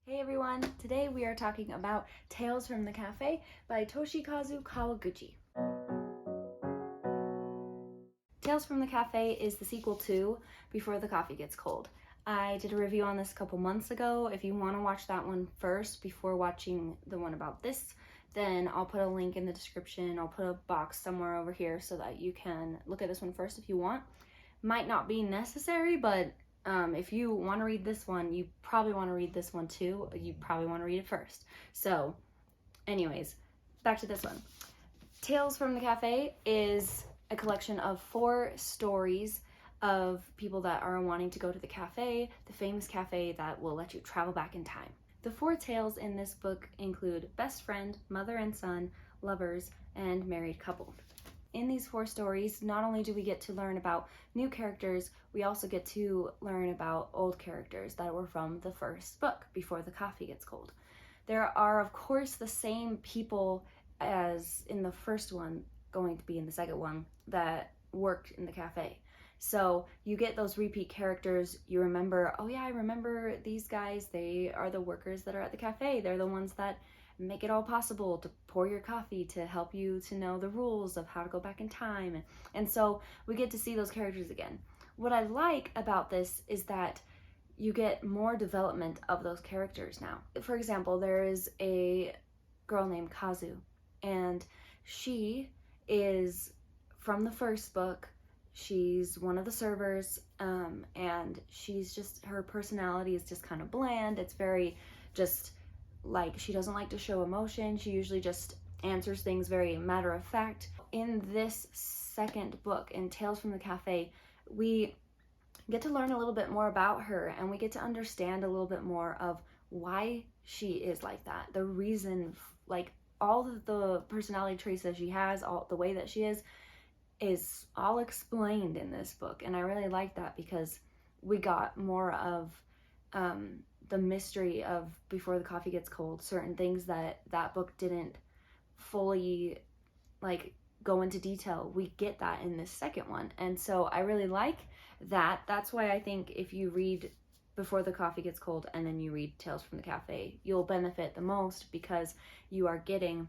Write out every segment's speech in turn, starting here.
Hey everyone! Today we are talking about Tales from the Cafe by Toshikazu Kawaguchi. Tales from the Cafe is the sequel to Before the Coffee Gets Cold. I did a review on this a couple months ago. If you want to watch that one first before watching the one about this, then I'll put a link in the description. I'll put a box somewhere over here so that you can look at this one first if you want. Might not be necessary, but if you want to read this one, you probably want to read this one too. You probably want to read it first. So, anyways, back to this one. Tales from the Cafe is a collection of 4 stories of people that are wanting to go to the cafe, the famous cafe that will let you travel back in time. The 4 tales in this book include best friend, mother and son, lovers, and married couple. In these 4 stories, not only do we get to learn about new characters, we also get to learn about old characters that were from the first book, Before the Coffee Gets Cold. There are, of course, the same people as in the first one going to be in the second one that worked in the cafe. So you get those repeat characters. You remember, oh yeah, I remember these guys. They are the workers that are at the cafe. They're the ones that make it all possible to pour your coffee, to help you to know the rules of how to go back in time. And so we get to see those characters again. What I like about this is that you get more development of those characters now. For example, there is a girl named Kazu, and she is from the first book. She's one of the servers, and she's just, her personality is just kind of bland. It's very just like, she doesn't like to show emotion. She usually just answers things very matter of fact. In this second book, in Tales from the Cafe, we get to learn a little bit more about her, and we get to understand a little bit more of why she is like that. The reason, like all of the personality traits that she has, all the way that she is all explained in this book. And I really like that because we got more of the mystery of Before the Coffee Gets Cold, certain things that that book didn't fully like go into detail. We get that in this second one, and so I really like that. That's why I think if you read Before the Coffee Gets Cold and then you read Tales from the Cafe, you'll benefit the most because you are getting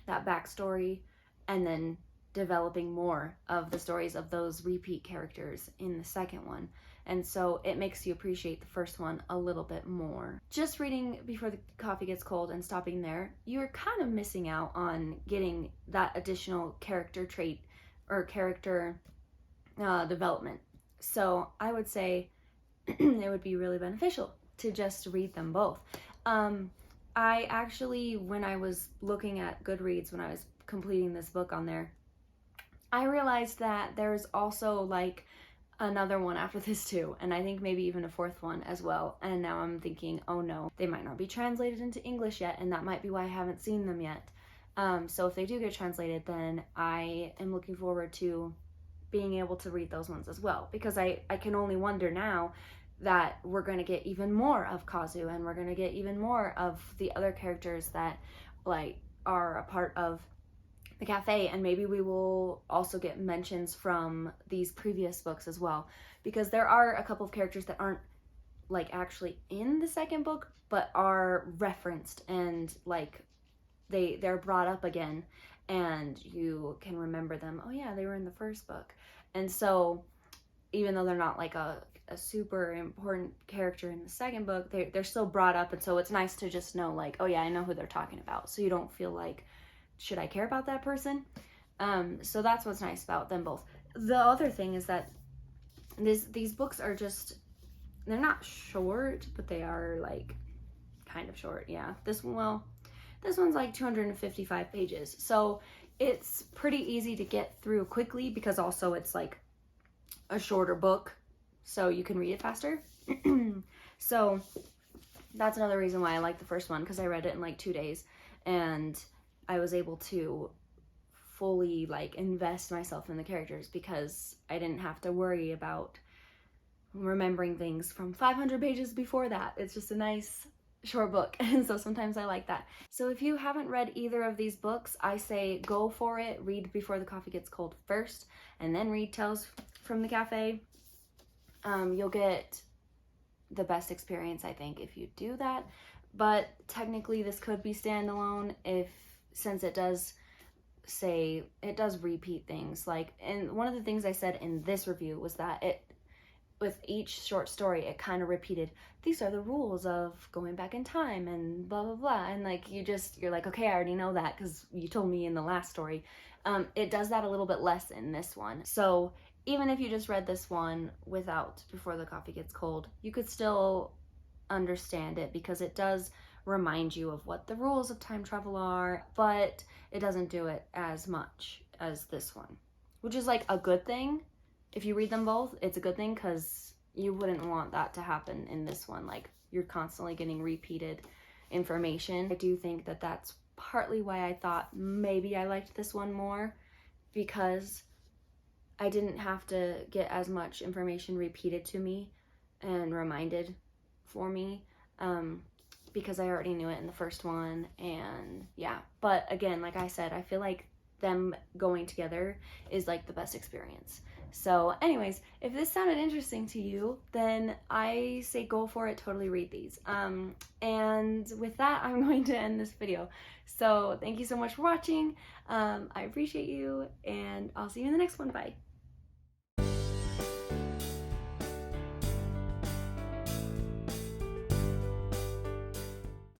that backstory and then developing more of the stories of those repeat characters in the second one. And so it makes you appreciate the first one a little bit more. Just reading Before the Coffee Gets Cold and stopping there, you're kind of missing out on getting that additional character trait or character development. So I would say it would be really beneficial to just read them both. I actually, when I was looking at Goodreads, when I was completing this book on there, I realized that there's also like another one after this too, and I think maybe even a 4th one as well. And now I'm thinking, oh no, they might not be translated into English yet, and that might be why I haven't seen them yet. So if they do get translated, then I am looking forward to being able to read those ones as well, because I can only wonder now that we're going to get even more of Kazu, and we're going to get even more of the other characters that like are a part of the cafe, and maybe we will also get mentions from these previous books as well, because there are a couple of characters that aren't like actually in the second book but are referenced, and like they're brought up again and you can remember them. Oh yeah, they were in the first book. And so even though they're not like a super important character in the second book, they're still brought up, and so it's nice to just know like, oh yeah, I know who they're talking about, so you don't feel like, should I care about that person? So that's what's nice about them both. The other thing is that these books are just, they're not short, but they are like kind of short. Yeah, this one's like 255 pages, so it's pretty easy to get through quickly, because also it's like a shorter book, so you can read it faster. So that's another reason why I like the first one, because I read it in like 2 days, and I was able to fully like invest myself in the characters because I didn't have to worry about remembering things from 500 pages before that. It's just a nice short book, and so sometimes I like that. So if you haven't read either of these books, I say go for it. Read Before the Coffee Gets Cold first, and then read Tales from the Cafe. You'll get the best experience, I think, if you do that. But technically this could be standalone since it does repeat things. Like, and one of the things I said in this review was that with each short story, it kind of repeated, these are the rules of going back in time and blah, blah, blah. And like, you're like, okay, I already know that because you told me in the last story. It does that a little bit less in this one. So even if you just read this one without Before the Coffee Gets Cold, you could still understand it because it does remind you of what the rules of time travel are, but it doesn't do it as much as this one, which is like a good thing. If you read them both, it's a good thing because you wouldn't want that to happen in this one. Like, you're constantly getting repeated information. I do think that that's partly why I thought maybe I liked this one more, because I didn't have to get as much information repeated to me and reminded for me, because I already knew it in the first one. And yeah, but again, like I said, I feel like them going together is like the best experience. So anyways, if this sounded interesting to you, then I say go for it, totally read these. And with that, I'm going to end this video. So thank you so much for watching. I appreciate you, and I'll see you in the next one. Bye.